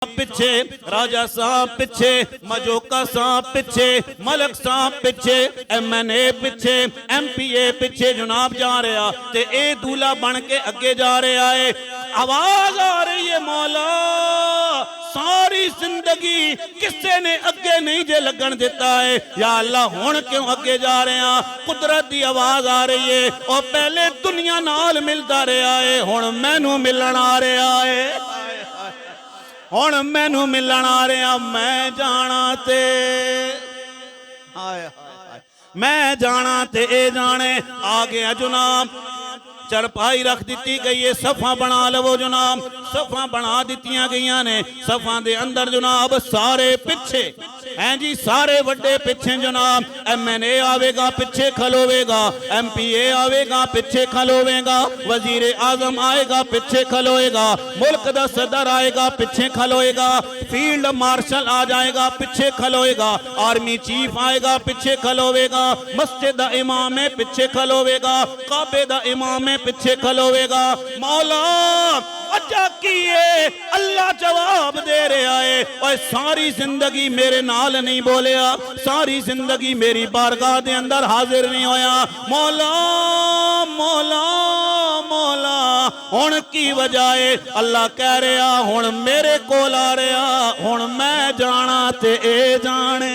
पिछे, राजा साहब पिछे, मजोका साहब पिछे, मलक साहब पिछे, MNA पिछे, MPA पिछे जनाब जा रहा ते ए दूल्हा बन के अगे जा रहा है। आवाज आ रही है मौला सारी जिंदगी किसी ने अगे नहीं जे लगन दिता है, या अल्लाह हुण क्यों अगे जा रहे हैं? कुदरत की आवाज आ रही है और पहले दुनिया नाल मिलता रहा है, हुण मैनू मिलन आ रहा है, हुण मैनू मिलन आ रहा। मैं जाना ते मैं जाना ते ए जाने आ गया जनाब। चरपाई रख दी गई है, सफा बना लवो जनाब। सफा बना दित्तियां गई ने, सफा दे अंदर जनाब सारे पिछे हैं जी, सारे वड्डे पिछे जनाब। MNA आवेगा पिछे खलोवेगा, MPA आवेगा पिछे खलोवेगा, वजीर आजम आएगा पिछे खलोएगा, मुल्क दा सदर आएगा पिछे खलोएगा, फील्ड मार्शल आ जाएगा पिछे खलोएगा, आर्मी चीफ आएगा पिछे खलोवेगा, मस्जिद दा इमाम है पिछे खलोवेगा, काबे दा इमाम है पिछे खलोवेगा। मौला वजह की है? अल्लाह जवाब दे रहा है, और सारी जिंदगी मेरे नाल नहीं बोलिया, सारी जिंदगी मेरी बारगाह दे अंदर हाजिर नहीं होया। मौला मौला मौला हुण की वजह है? अल्लाह कह रहा हुण मेरे कोल आ रहा, हुण मैं जाना ते ए जाने,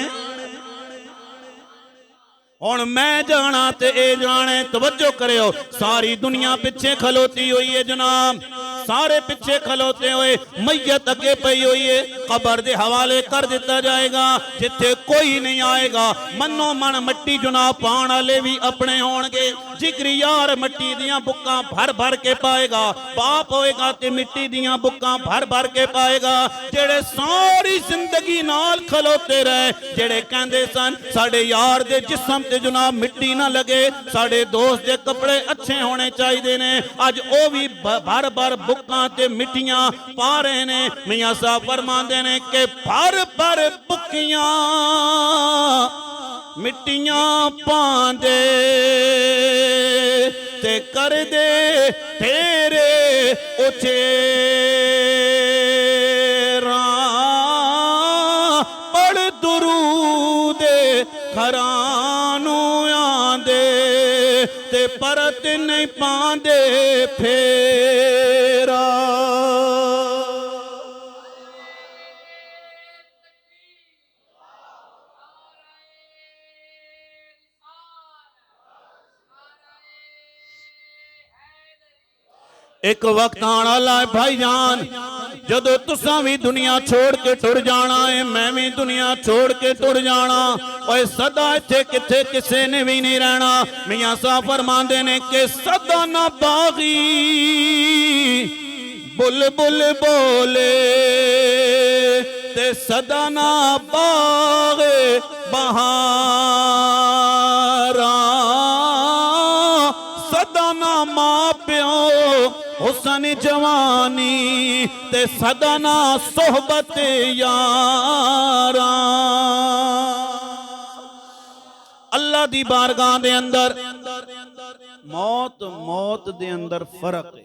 हुण मैं जाना ते ए जाने। तवज्जो करियो, सारी दुनिया पिछे खलोती हुई है जनाब, सारे पिछे खलोते हुए, मैयत अगे पई हुई है, कबर दे हवाले कर दिता जाएगा, जिथे कोई नहीं आएगा। मनो मन मट्टी जनाब पाण वाले भी अपने होणगे, जिगरी यार मट्टी दियां बुक्कां भर भर के पाएगा, बाप होएगा ते मिट्टी दियां बुक्कां भर भर के पाएगा। जेड़े सारी जिंदगी नाल खलोते रहे, जेड़े कहंदे सन साडे यार दे जिस्म ते जनाब मिट्टी ना लगे, साडे दोस्त दे कपड़े अच्छे होने चाहिए ने, अज ओ भी भर भर बुक्कां ते मिट्टियां पा रहे ने। मियां साहब फरमांदे ने कि भर भर बुक्कियां मिट्टियां पांदे ते कर दे तेरे उचे पढ़ दुरूदे घरानू आंदे ते परत नहीं पांदे फेरा। एक वक्त आने वाला है भाईजान, जदों तुसां भी दुनिया छोड़ के टुर जाना है, मैं भी दुनिया छोड़ के टुर जाना, और सदा इत्थे किथे किसे ने भी नहीं रहना। मियां साहब फरमांदे ने कि सदा ना बागी बुलबुल बोले ते सदा ना बागे बहारा, सदा ना मां प्यो हुसन जवानी ते सदा ना सोहबत यारा। अल्लाह दी बारगाह दे अंदर मौत मौत दे अंदर फर्क है।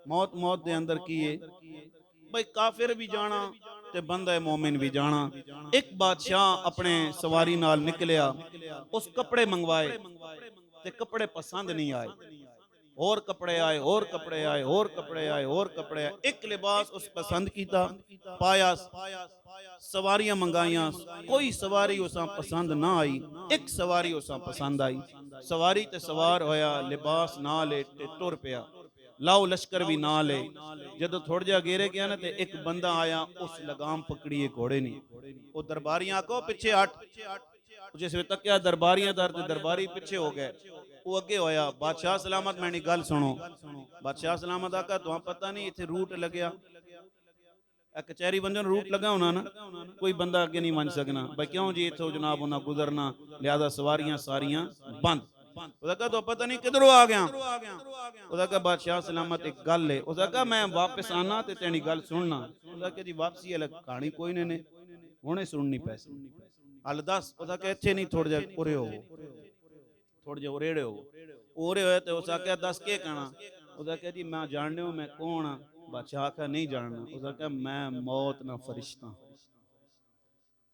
मौत मौत दे अंदर की है भाई, काफिर भी जाना ते बंदा मोमिन भी जाना। एक बादशाह अपने सवारी नाल निकलिया, उस कपड़े मंगवाए ते कपड़े पसंद नहीं आए, और कपड़े आए, और कपड़े आए, और कपड़े आए, और कपड़े आए। एक लिबास उस पसंद कीता, पाया, सवारियां मंगाइया, कोई सवारी उस पसंद ना आई, एक सवारी उस पसंद आई। सवारी ते सवार होया, लिबास ना ले ते टुर पिया, लाओ लश्कर भी ना ले। जदों थोड़ा जा गेरे गया ना, ते एक बंदा आया, उस लगाम पकड़ी है घोड़े ने, वो दरबारियां को पीछे हट, जिस वे तक दरबारियां दरबारी पीछे हो गए, वो अगे होया। बादशाह सलामत मैंने गल सुनो, बादशाह सलामत आका तुहां पता नहीं इत्थे रूट लग्या, कचहरी बंदे रूट लगा होना ना, कोई बंदा अगे नहीं मन सकना भाई, क्यों जी इत्थों जनाब उन्हें गुजरना, लिहाजा सवारियां सारियां बंद। उसका तो पता नहीं किधरों आ गया। उसका बादशाह सलामत एक गल है, उसका मैं वापस आना ते तेरी गल सुनना। उसका जी वापसी अलग कहानी कोई ने हुणे सुननी पैसे हल दस। उसका इत्थे नहीं थोड़ा जा उरे हो, थोड़े जे उरेड़े हो, उरे होए तो उस आख्या दस के कहना। उसका जी मैं जानने हो मैं कौन हाँ। बादशाह आखा नहीं जानना। उसने कहा मैं मौत ना फरिश्ता,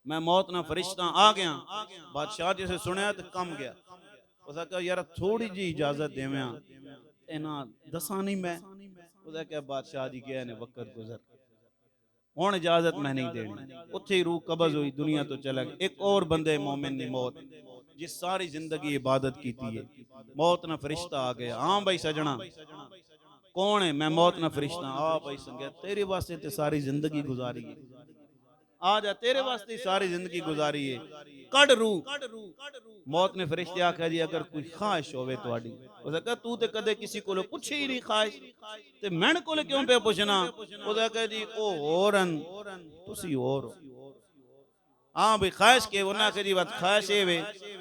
मैं मौत ना फरिश्ता आ गया। बादशाह जिसे सुनिया तो कम गया। उसने कहा यार थोड़ी जी इजाजत देवें, इन्हां दसा नहीं मैं। उसने कहा बादशाह जी गया ने वक्त गुजर, हुण इजाजत मैं नहीं देनी। उत्थे ही रूह कब्ज हुई, दुनिया तो चला गया। एक और बंदे मोमिन दी मौत, जिस सारी जिंदगी इबादत की है, मौत ना फरिश्ता आ गया। हाँ भाई सजना कौन है? मैं मौत ना फरिश्ता। आ भाई संगया तेरे वास्ते ते सारी जिंदगी गुजारी है, आ जा तेरे वास्ते सारी जिंदगी गुजारी है, कड़ रूह। मौत ने फरिश्ते आख्या जी अगर कोई ख्वाहिश होवे तुहाडी, उसने कहा तू ते कदे किसी कोलो पुछी ही नहीं ख्वाहिश, ते मैन कोले क्यों पे पुछना? उसने कहा जी ओ होरन तुसी होर हो। हाँ भाई ख्वाहिश के उन्हें आखे जी बात ख्वाहिश ये वे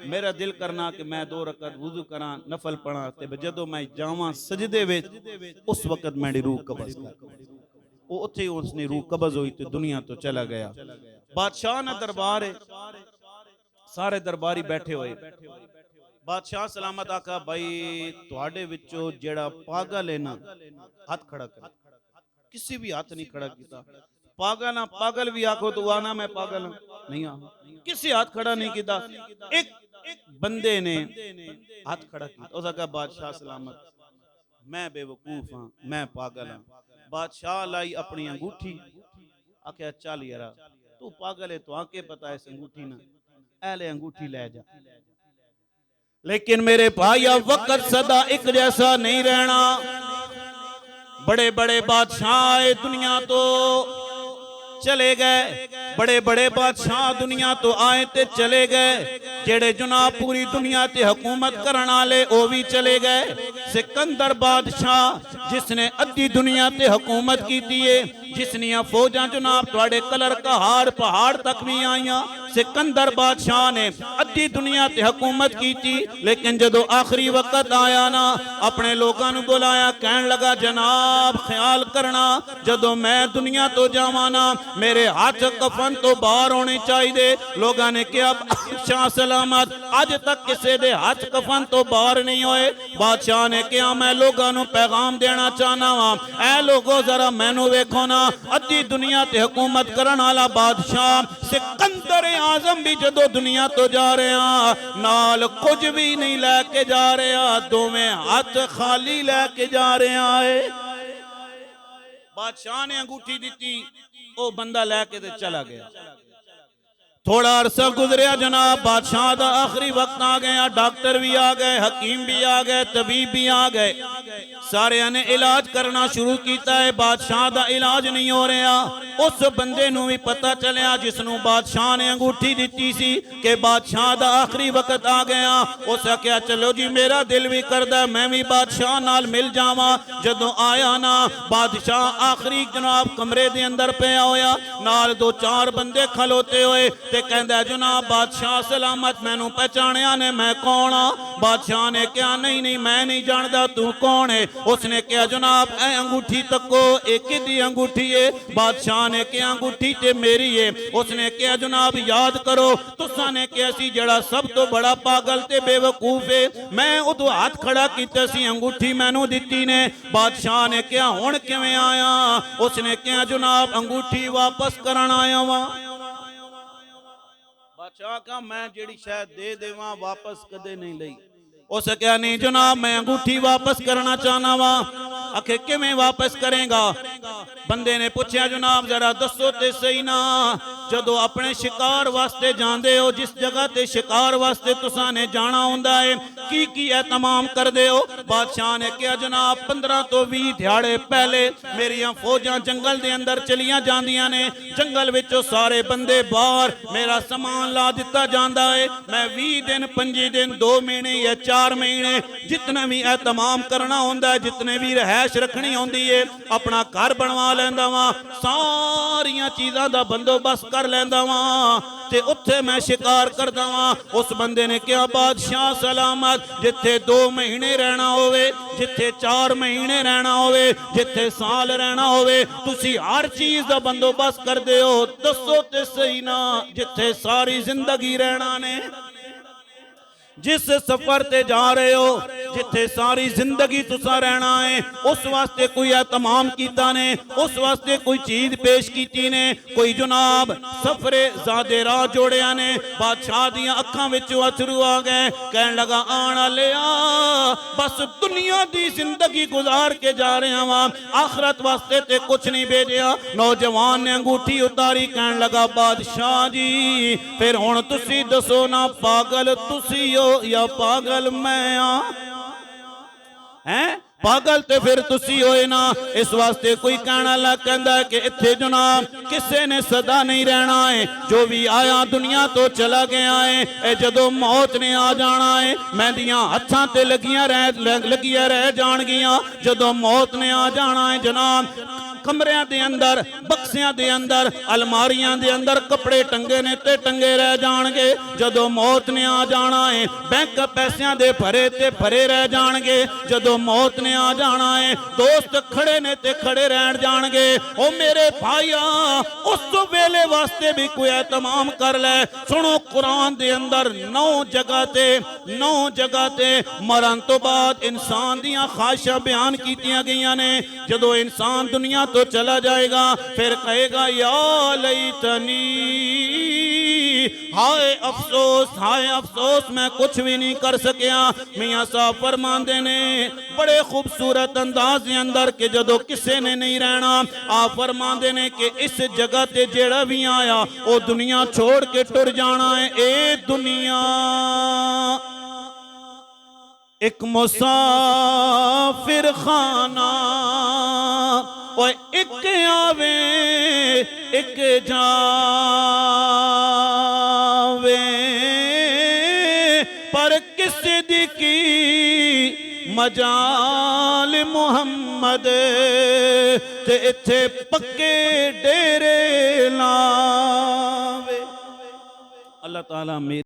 मेरा दिल करना कि मैं 2 रकअत वुजू करा नफल पढ़ा, ते जदों मैं जावां सजदे विच उस वक्त मेरी रूह कब्ज कर। वो उत्थे उसने रूह कब्ज हुई तो दुनिया तो चला गया। बादशाह ना दरबार है, सारे दरबारी बैठे हुए। बादशाह सलामत आखा भाई तुहाडे विचों जेड़ा पागल है ना हाथ खड़ा कर। किसी भी हाथ नहीं खड़ा किया। पागल ना पागल भी आखो तो आना मैं पागल नहीं आ, किसी हाथ खड़ा नहीं किया। एक बंदे ने हाथ खड़ा किया। उसने कहा बादशाह सलामत मैं बेवकूफ हाँ, मैं पागल हाँ। बादशाह लाई अपनी अंगूठी, आख्या चल यारा तू पागल है तो आके पता है इस अंगूठी ना, ऐले अंगूठी ले जा। लेकिन मेरे भाई वक्त सदा एक जैसा नहीं रहना। बड़े बड़े बादशाह आए दुनिया तो चले गए, बड़े बड़े बादशाह दुनिया तो आए ते चले गए। जेड़े जनाब पूरी दुनिया ते हुकूमत करने वाले वो भी चले गए। सिकंदर बादशाह जिसने अद्धी दुनिया ते हुकूमत की है, जिसनिया फौजा जनाब तुहाडे कलर कहाड़ पहाड़ तक भी आईया, सिकंदर बादशाह ने अद्धी दुनिया ते हुकूमत की थी। लेकिन जदों आखिरी वक्त आया ना अपने लोगों को बुलाया, कहन लगा जनाब ख्याल करना जदों मैं दुनिया तो जावां ना मेरे हाथ कफन तो बाहर होने चाहिए। लोगों ने कहा बादशाह सलामत अज तक किसी दे हाथ कफन तो बाहर नहीं होए। बादशाह ने कहा मैं लोगों को पैगाम देना चाहना वा, ऐ लोगो जरा मैनू वेखो ना, अद्धी दुनिया ते हुकूमत करने वाला बादशाह सिकंदर आजम भी जदों दुनिया तो जा रहे हैं नाल कुछ भी नहीं लैके जा रहे हैं, दोवें हाथ खाली लैके जा रहे हैं। बादशाह ने अंगूठी दी, वो बंदा लैके ते चला गया। थोड़ा अरसा गुजरिया जनाब बादशाह का आखिरी वक्त आ गया। डॉक्टर भी आ गए, हकीम भी आ गए, तबीब भी आ गए, सारे ने इलाज करना शुरू किया है। बादशाह का इलाज नहीं हो रहा। उस बंदे नूं भी पता चलिया जिसनों बादशाह ने अंगूठी दी सी कि बादशाह का आखिरी वक्त आ गया। उस आख्या चलो जी मेरा दिल भी करदा मैं भी बादशाह नाल मिल जावां। जदों आया ना बादशाह आखिरी जनाब कमरे दे अंदर पिया होया, नाल 2-4 बंदे खलोते हुए ते कहंदा जनाब बादशाह सलामत मैनू पहचानिया ने मैं कौन हाँ? बादशाह ने कहा नहीं नहीं मैं नहीं जानदा तू कौन है। उसने कहा जनाब ए अंगूठी तको एक दी अंगूठी है। बादशाह ने कहा अंगूठी ते मेरी है। उसने कहा जनाब याद करो तुसा ने कहा सी जड़ा सब तो बड़ा पागल ते बेवकूफ है, मैं उदों हाथ खड़ा कीता सी अंगूठी मैनू दिती ने। बादशाह ने कहा हुण किवें आया? उसने कहा जनाब अंगूठी वापस करन आया वा। बादशाह का मैं जेड़ी शायद दे देवां वापस कदे नहीं लई। उस क्या नहीं जनाब मैं अंगूठी वापस करना चाहना वा। आखे किवें वापस करेगा? बंदे ने पूछा जनाब जरा दसो ते सही ना, जदों अपने शिकार वास्ते जांदे हो जिस जगह ते शिकार वास्ते तुसा ने जाना हुंदा है की एहतमाम करदे हो? बादशाह ने कहा जनाब 15 तो 20 दिहाड़े पहले मेरियां फौजां जंगल दे अंदर चलियां जांदियां ने, जंगल विचों सारे बंदे बाहर मेरा समान ला दिता जांदा है। मैं 20 दिन 25 दिन 2 महीने या 4 महीने जितना भी एहतमाम करना होंदा है, जितने भी रहائश रखनी होंदी है अपना घर बनवा लैंदा वा, सारियां चीज़ां दा बंदोबस्त कर लैंदा वा ते उत्थे मैं शिकार करदा वा। उस बंदे ने कहा बादशाह सलामत जिथे 2 महीने रहना होवे, जिथे 4 महीने रहना होवे, जिथे साल रहना होवे, तुसी हर चीज दा बंदोबस्त करदे हो, दसो ते सही ना जिथे सारी जिंदगी रहना ने। जिस सफर ते जा रहे हो, जिथे सारी जिंदगी तुसा रहना है, उस वास्ते कोई एहतमाम कीता ने, उस वास्ते कोई चीज पेश की ने, कोई जनाब सफरे ज़ादे राह जोड़िया ने। बादशाह दियां अखां विचों अथरू आ गए, कहन लगा आना लिया, बस दुनिया दी जिंदगी गुजार के जा रहा वा, आखरत वास्ते ते कुछ नहीं भेजिया। नौजवान ने अंगूठी उतारी, कहन लगा बादशाह जी फिर हुण तुसी दसो ना, पागल तुसी हो या पागल मैं हैं? पागल ते फिर तुसी होए ना। इस वास्ते कोई कहना ला कहंदा है कि इत्थे जनाब किसे ने सदा नहीं रहना है, जो भी आया दुनिया तो चला गया है। ए जदों मौत ने आ जाना है, मेहंदियां हत्थां ते लगियां रह जाणगियां। जदों मौत ने आ जाना है जनाब, कमरियां दे अंदर, बक्सियां दे अंदर, अलमारियां दे अंदर कपड़े टंगे ने ते टंगे रह जाणगे। जदों मौत ने आ जाना है, बैंक पैसियां दे भरे ते भरे रह जाणगे। जदों मौत ने आ जाना है, दोस्त खड़े ने ते खड़े रह जाणगे। ओ मेरे भाईया, उस वेले वास्ते भी कोई एहतमाम कर ले। सुनो, कुरान दे अंदर 9 जगह ते मरण तो बाद इंसान दियां ख्वाहिशां बयान कीतियां गईयां ने। जदों इंसान दुनिया तो चला जाएगा, फिर कहेगा या लैतनी, हाय अफसोस मैं कुछ भी नहीं कर सकिया। मियां साहब फरमांदे ने बड़े खूबसूरत अंदाज के अंदर कि जदों किसे ने नहीं रहना, आप फरमांदे ने कि इस जगह ते जेड़ा भी आया वो दुनिया छोड़ के टुर जाना है। ए दुनिया एक मुसाफिर खाना, और एक आवे एक जावे, पर किसी दी की मजाल मुहम्मद ते इत्थे पक्के डेरे लावे। अल्लाह ताला मेरे